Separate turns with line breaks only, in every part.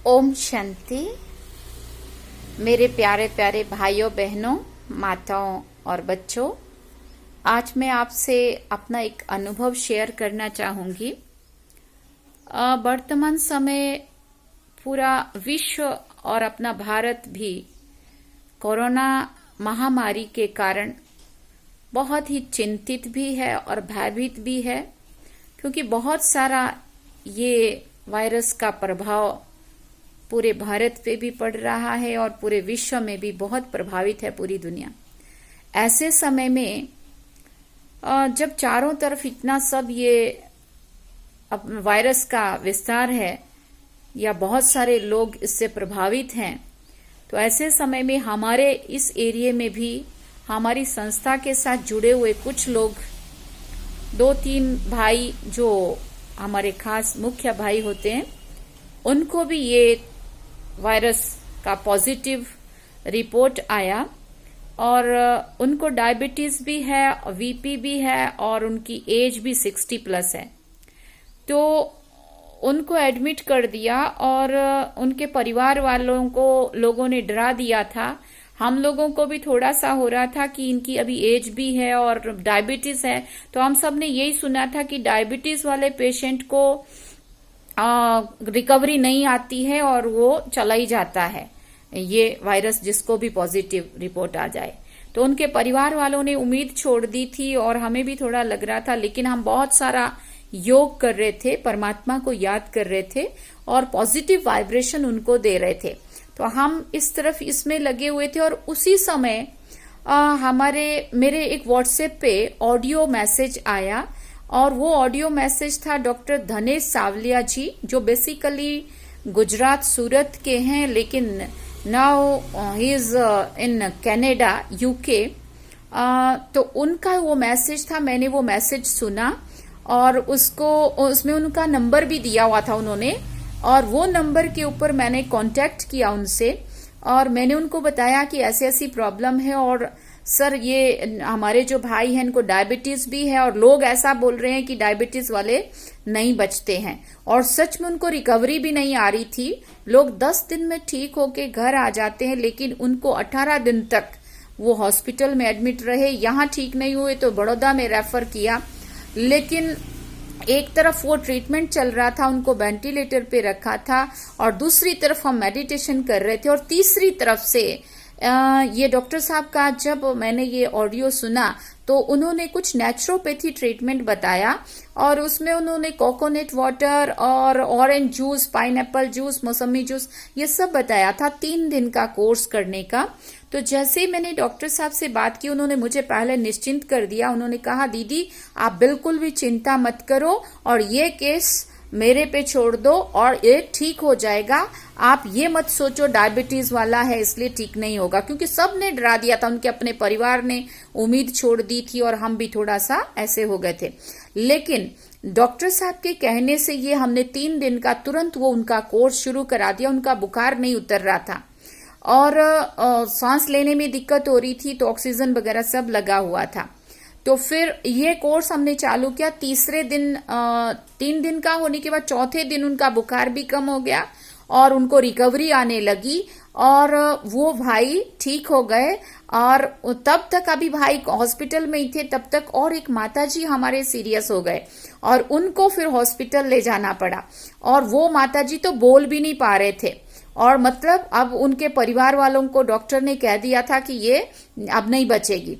ओम शांति। मेरे प्यारे प्यारे भाइयों बहनों, माताओं और बच्चों, आज मैं आपसे अपना एक अनुभव शेयर करना चाहूंगी। वर्तमान समय पूरा विश्व और अपना भारत भी कोरोना महामारी के कारण बहुत ही चिंतित भी है और भयभीत भी है, क्योंकि बहुत सारा ये वायरस का प्रभाव पूरे भारत पे भी पड़ रहा है और पूरे विश्व में भी बहुत प्रभावित है पूरी दुनिया। ऐसे समय में जब चारों तरफ इतना सब ये वायरस का विस्तार है या बहुत सारे लोग इससे प्रभावित हैं, तो ऐसे समय में हमारे इस एरिया में भी हमारी संस्था के साथ जुड़े हुए कुछ लोग, 2-3 भाई जो हमारे खास मुख्य भाई होते हैं, उनको भी ये वायरस का पॉजिटिव रिपोर्ट आया और उनको डायबिटीज भी है, वीपी भी है और उनकी एज भी 60+ है। तो उनको एडमिट कर दिया और उनके परिवार वालों को लोगों ने डरा दिया था। हम लोगों को भी थोड़ा सा हो रहा था कि इनकी अभी एज भी है और डायबिटीज है, तो हम सब ने यही सुना था कि डायबिटीज वाले पेशेंट को रिकवरी नहीं आती है और वो चला ही जाता है, ये वायरस जिसको भी पॉजिटिव रिपोर्ट आ जाए। तो उनके परिवार वालों ने उम्मीद छोड़ दी थी और हमें भी थोड़ा लग रहा था, लेकिन हम बहुत सारा योग कर रहे थे, परमात्मा को याद कर रहे थे और पॉजिटिव वाइब्रेशन उनको दे रहे थे। तो हम इस तरफ इसमें लगे हुए थे और उसी समय मेरे एक व्हाट्सएप पे ऑडियो मैसेज आया और वो ऑडियो मैसेज था डॉक्टर धनेश सावलिया जी, जो बेसिकली गुजरात सूरत के हैं, लेकिन now he is in Canada, UK. तो उनका वो मैसेज था, मैंने वो मैसेज सुना और उसमें उनका नंबर भी दिया हुआ था उन्होंने, और वो नंबर के ऊपर मैंने कांटेक्ट किया उनसे और मैंने उनको बताया कि ऐसी ऐसी प्रॉब्लम है और सर ये हमारे जो भाई हैं इनको डायबिटीज भी है और लोग ऐसा बोल रहे हैं कि डायबिटीज वाले नहीं बचते हैं, और सच में उनको रिकवरी भी नहीं आ रही थी। लोग 10 दिन में ठीक होके घर आ जाते हैं, लेकिन उनको 18 दिन तक वो हॉस्पिटल में एडमिट रहे। यहाँ ठीक नहीं हुए तो बड़ौदा में रेफर किया, लेकिन एक तरफ वो ट्रीटमेंट चल रहा था, उनको वेंटिलेटर पे रखा था और दूसरी तरफ हम मेडिटेशन कर रहे थे, और तीसरी तरफ से ये डॉक्टर साहब का जब मैंने ये ऑडियो सुना तो उन्होंने कुछ नेचुरोपैथी ट्रीटमेंट बताया और उसमें उन्होंने कोकोनट वाटर और ऑरेंज जूस, पाइनएप्पल जूस, मौसमी जूस, ये सब बताया था 3 दिन का कोर्स करने का। तो जैसे ही मैंने डॉक्टर साहब से बात की, उन्होंने मुझे पहले निश्चिंत कर दिया। उन्होंने कहा, दीदी आप बिल्कुल भी चिंता मत करो और ये केस मेरे पे छोड़ दो और ये ठीक हो जाएगा। आप ये मत सोचो डायबिटीज वाला है इसलिए ठीक नहीं होगा, क्योंकि सब ने डरा दिया था, उनके अपने परिवार ने उम्मीद छोड़ दी थी और हम भी थोड़ा सा ऐसे हो गए थे। लेकिन डॉक्टर साहब के कहने से ये हमने 3 दिन का तुरंत वो उनका कोर्स शुरू करा दिया। उनका बुखार नहीं उतर रहा था और सांस लेने में दिक्कत हो रही थी, तो ऑक्सीजन वगैरह सब लगा हुआ था। तो फिर ये कोर्स हमने चालू किया। तीसरे दिन 3 दिन का होने के बाद चौथे दिन उनका बुखार भी कम हो गया और उनको रिकवरी आने लगी और वो भाई ठीक हो गए। और तब तक अभी भाई हॉस्पिटल में ही थे, तब तक और एक माताजी हमारे सीरियस हो गए और उनको फिर हॉस्पिटल ले जाना पड़ा, और वो माताजी तो बोल भी नहीं पा रहे थे, और मतलब अब उनके परिवार वालों को डॉक्टर ने कह दिया था कि ये अब नहीं बचेगी।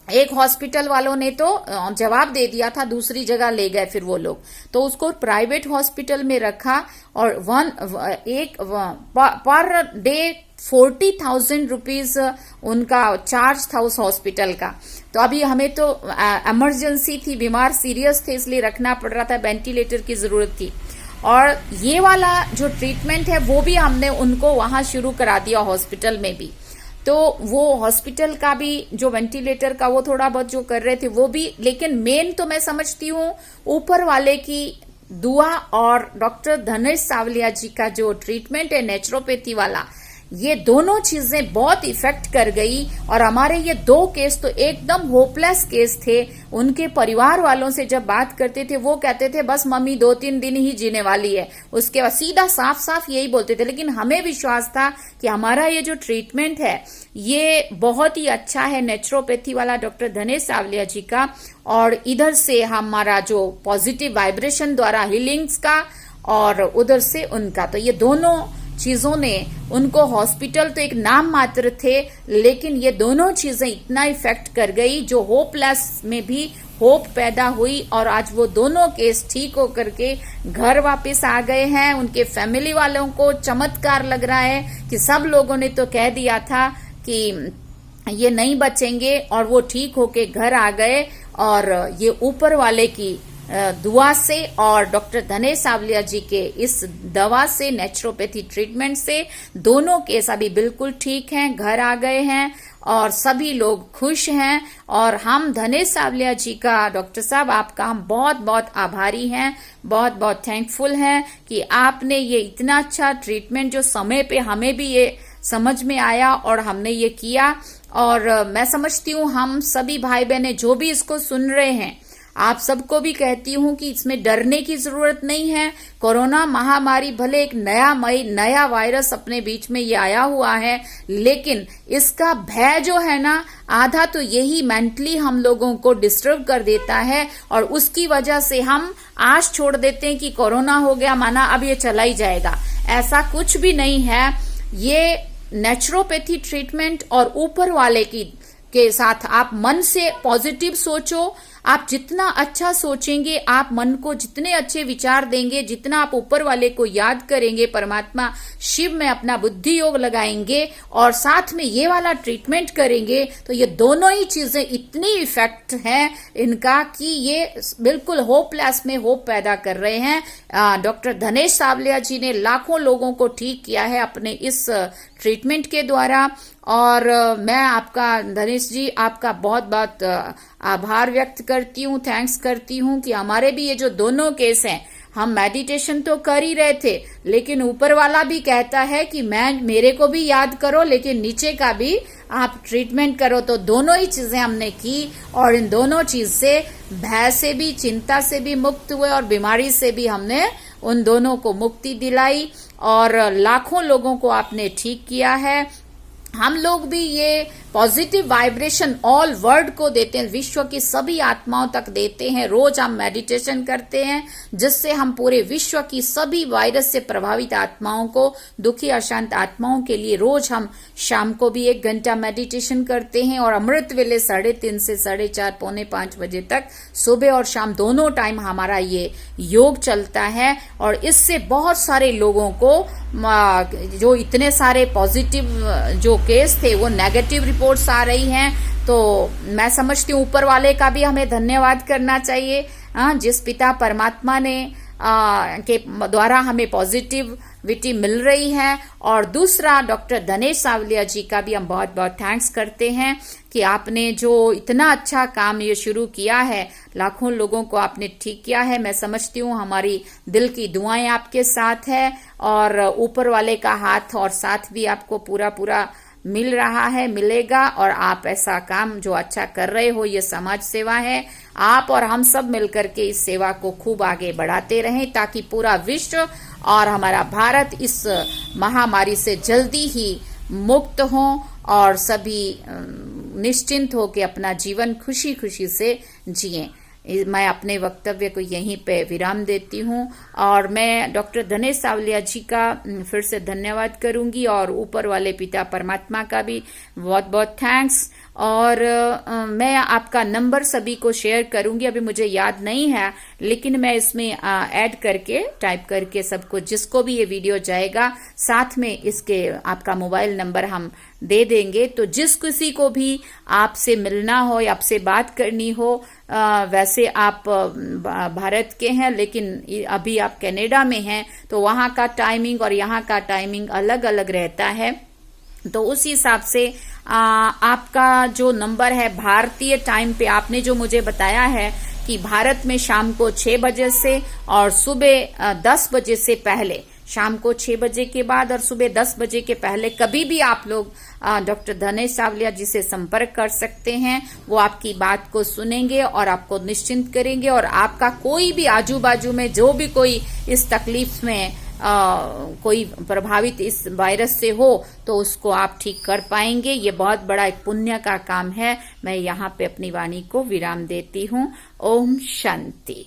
एक हॉस्पिटल वालों ने तो जवाब दे दिया था, दूसरी जगह ले गए फिर वो लोग, तो उसको प्राइवेट हॉस्पिटल में रखा और पर डे 40,000 रुपीज उनका चार्ज था उस हॉस्पिटल का। तो अभी हमें तो इमरजेंसी थी, बीमार सीरियस थे, इसलिए रखना पड़ रहा था, वेंटिलेटर की जरूरत थी। और ये वाला जो ट्रीटमेंट है वो भी हमने उनको वहां शुरू करा दिया हॉस्पिटल में भी। तो वो हॉस्पिटल का भी जो वेंटिलेटर का वो थोड़ा बहुत जो कर रहे थे वो भी, लेकिन मेन तो मैं समझती हूँ ऊपर वाले की दुआ और डॉक्टर धनेश सावलिया जी का जो ट्रीटमेंट है नेचुरोपैथी वाला, ये दोनों चीजें बहुत इफेक्ट कर गई और हमारे ये 2 केस तो एकदम होपलेस केस थे। उनके परिवार वालों से जब बात करते थे वो कहते थे बस मम्मी 2-3 दिन ही जीने वाली है, उसके बाद सीधा साफ साफ यही बोलते थे। लेकिन हमें विश्वास था कि हमारा ये जो ट्रीटमेंट है ये बहुत ही अच्छा है, नेचुरोपैथी वाला डॉक्टर धनेश सावलिया जी का, और इधर से हमारा जो पॉजिटिव वाइब्रेशन द्वारा हीलिंग्स का और उधर से उनका, तो ये दोनों चीजों ने उनको, हॉस्पिटल तो एक नाम मात्र थे लेकिन ये दोनों चीजें इतना इफेक्ट कर गई जो होपलेस में भी होप पैदा हुई। और आज वो दोनों केस ठीक होकर के घर वापस आ गए हैं। उनके फैमिली वालों को चमत्कार लग रहा है कि सब लोगों ने तो कह दिया था कि ये नहीं बचेंगे और वो ठीक होके घर आ गए, और ये ऊपर वाले की दुआ से और डॉक्टर धनेश सावलिया जी के इस दवा से, नेचुरोपैथी ट्रीटमेंट से दोनों केस अभी बिल्कुल ठीक हैं, घर आ गए हैं और सभी लोग खुश हैं। और हम धनेश सावलिया जी का, डॉक्टर साहब आपका हम बहुत बहुत आभारी हैं, बहुत बहुत थैंकफुल हैं कि आपने ये इतना अच्छा ट्रीटमेंट, जो समय पे हमें भी ये समझ में आया और हमने ये किया। और मैं समझती हूँ हम सभी भाई बहनें जो भी इसको सुन रहे हैं, आप सबको भी कहती हूँ कि इसमें डरने की जरूरत नहीं है। कोरोना महामारी भले एक नया वायरस अपने बीच में ये आया हुआ है, लेकिन इसका भय जो है ना, आधा तो यही मेंटली हम लोगों को डिस्टर्ब कर देता है और उसकी वजह से हम आश छोड़ देते हैं कि कोरोना हो गया माना अब ये चला ही जाएगा। ऐसा कुछ भी नहीं है। ये नेचुरोपैथी ट्रीटमेंट और ऊपर वाले के साथ आप मन से पॉजिटिव सोचो। आप जितना अच्छा सोचेंगे, आप मन को जितने अच्छे विचार देंगे, जितना आप ऊपर वाले को याद करेंगे, परमात्मा शिव में अपना बुद्धि योग लगाएंगे और साथ में ये वाला ट्रीटमेंट करेंगे, तो ये दोनों ही चीजें इतनी इफेक्ट है इनका कि ये बिल्कुल होपलेस में होप पैदा कर रहे हैं। डॉक्टर धनेश सावलिया जी ने लाखों लोगों को ठीक किया है अपने इस ट्रीटमेंट के द्वारा। और मैं आपका, धनेश जी, आपका बहुत बहुत आभार व्यक्त करती हूँ, थैंक्स करती हूँ कि हमारे भी ये जो दोनों केस हैं, हम मेडिटेशन तो कर ही रहे थे लेकिन ऊपर वाला भी कहता है कि मेरे को भी याद करो लेकिन नीचे का भी आप ट्रीटमेंट करो। तो दोनों ही चीजें हमने की और इन दोनों चीज से, भय से भी, चिंता से भी मुक्त हुए और बीमारी से भी हमने उन दोनों को मुक्ति दिलाई और लाखों लोगों को आपने ठीक किया है। हम लोग भी ये पॉजिटिव वाइब्रेशन ऑल वर्ल्ड को देते हैं, विश्व की सभी आत्माओं तक देते हैं। रोज हम मेडिटेशन करते हैं जिससे हम पूरे विश्व की सभी वायरस से प्रभावित आत्माओं को, दुखी अशांत आत्माओं के लिए रोज हम शाम को भी 1 घंटा मेडिटेशन करते हैं और अमृत वेले 3:30 से 4:30 पौने 5 बजे तक सुबह और शाम दोनों टाइम हमारा ये योग चलता है। और इससे बहुत सारे लोगों को, जो इतने सारे पॉजिटिव जो केस थे वो नेगेटिव रिपोर्ट्स आ रही हैं, तो मैं समझती हूँ ऊपर वाले का भी हमें धन्यवाद करना चाहिए, जिस पिता परमात्मा ने के द्वारा हमें पॉजिटिविटी मिल रही है। और दूसरा, डॉक्टर धनेश सावलिया जी का भी हम बहुत बहुत थैंक्स करते हैं कि आपने जो इतना अच्छा काम ये शुरू किया है, लाखों लोगों को आपने ठीक किया है। मैं समझती हूँ हमारी दिल की दुआएं आपके साथ है और ऊपर वाले का हाथ और साथ भी आपको पूरा पूरा मिल रहा है, मिलेगा। और आप ऐसा काम जो अच्छा कर रहे हो, ये समाज सेवा है, आप और हम सब मिलकर के इस सेवा को खूब आगे बढ़ाते रहें ताकि पूरा विश्व और हमारा भारत इस महामारी से जल्दी ही मुक्त हो और सभी निश्चिंत हो के अपना जीवन खुशी खुशी से जिएं। मैं अपने वक्तव्य को यहीं पे विराम देती हूँ और मैं डॉक्टर धनेश सावलिया जी का फिर से धन्यवाद करूंगी और ऊपर वाले पिता परमात्मा का भी बहुत बहुत थैंक्स। और मैं आपका नंबर सभी को शेयर करूंगी, अभी मुझे याद नहीं है लेकिन मैं इसमें ऐड करके, टाइप करके सबको, जिसको भी ये वीडियो जाएगा साथ में इसके आपका मोबाइल नंबर हम दे देंगे। तो जिस किसी को भी आपसे मिलना हो या आपसे बात करनी हो, वैसे आप भारत के हैं लेकिन अभी आप कनाडा में हैं, तो वहाँ का टाइमिंग और यहाँ का टाइमिंग अलग अलग रहता है, तो उस हिसाब से आपका जो नंबर है भारतीय टाइम पे, आपने जो मुझे बताया है कि भारत में शाम को 6 बजे से और सुबह 10 बजे से पहले शाम को 6 बजे के बाद और सुबह 10 बजे के पहले कभी भी आप लोग डॉक्टर धनेश सावलिया जी से संपर्क कर सकते हैं। वो आपकी बात को सुनेंगे और आपको निश्चिंत करेंगे, और आपका कोई भी आजू बाजू में जो भी कोई इस तकलीफ में कोई प्रभावित इस वायरस से हो तो उसको आप ठीक कर पाएंगे। ये बहुत बड़ा एक पुण्य का काम है। मैं यहाँ पे अपनी वाणी को विराम देती हूँ। ओम शांति।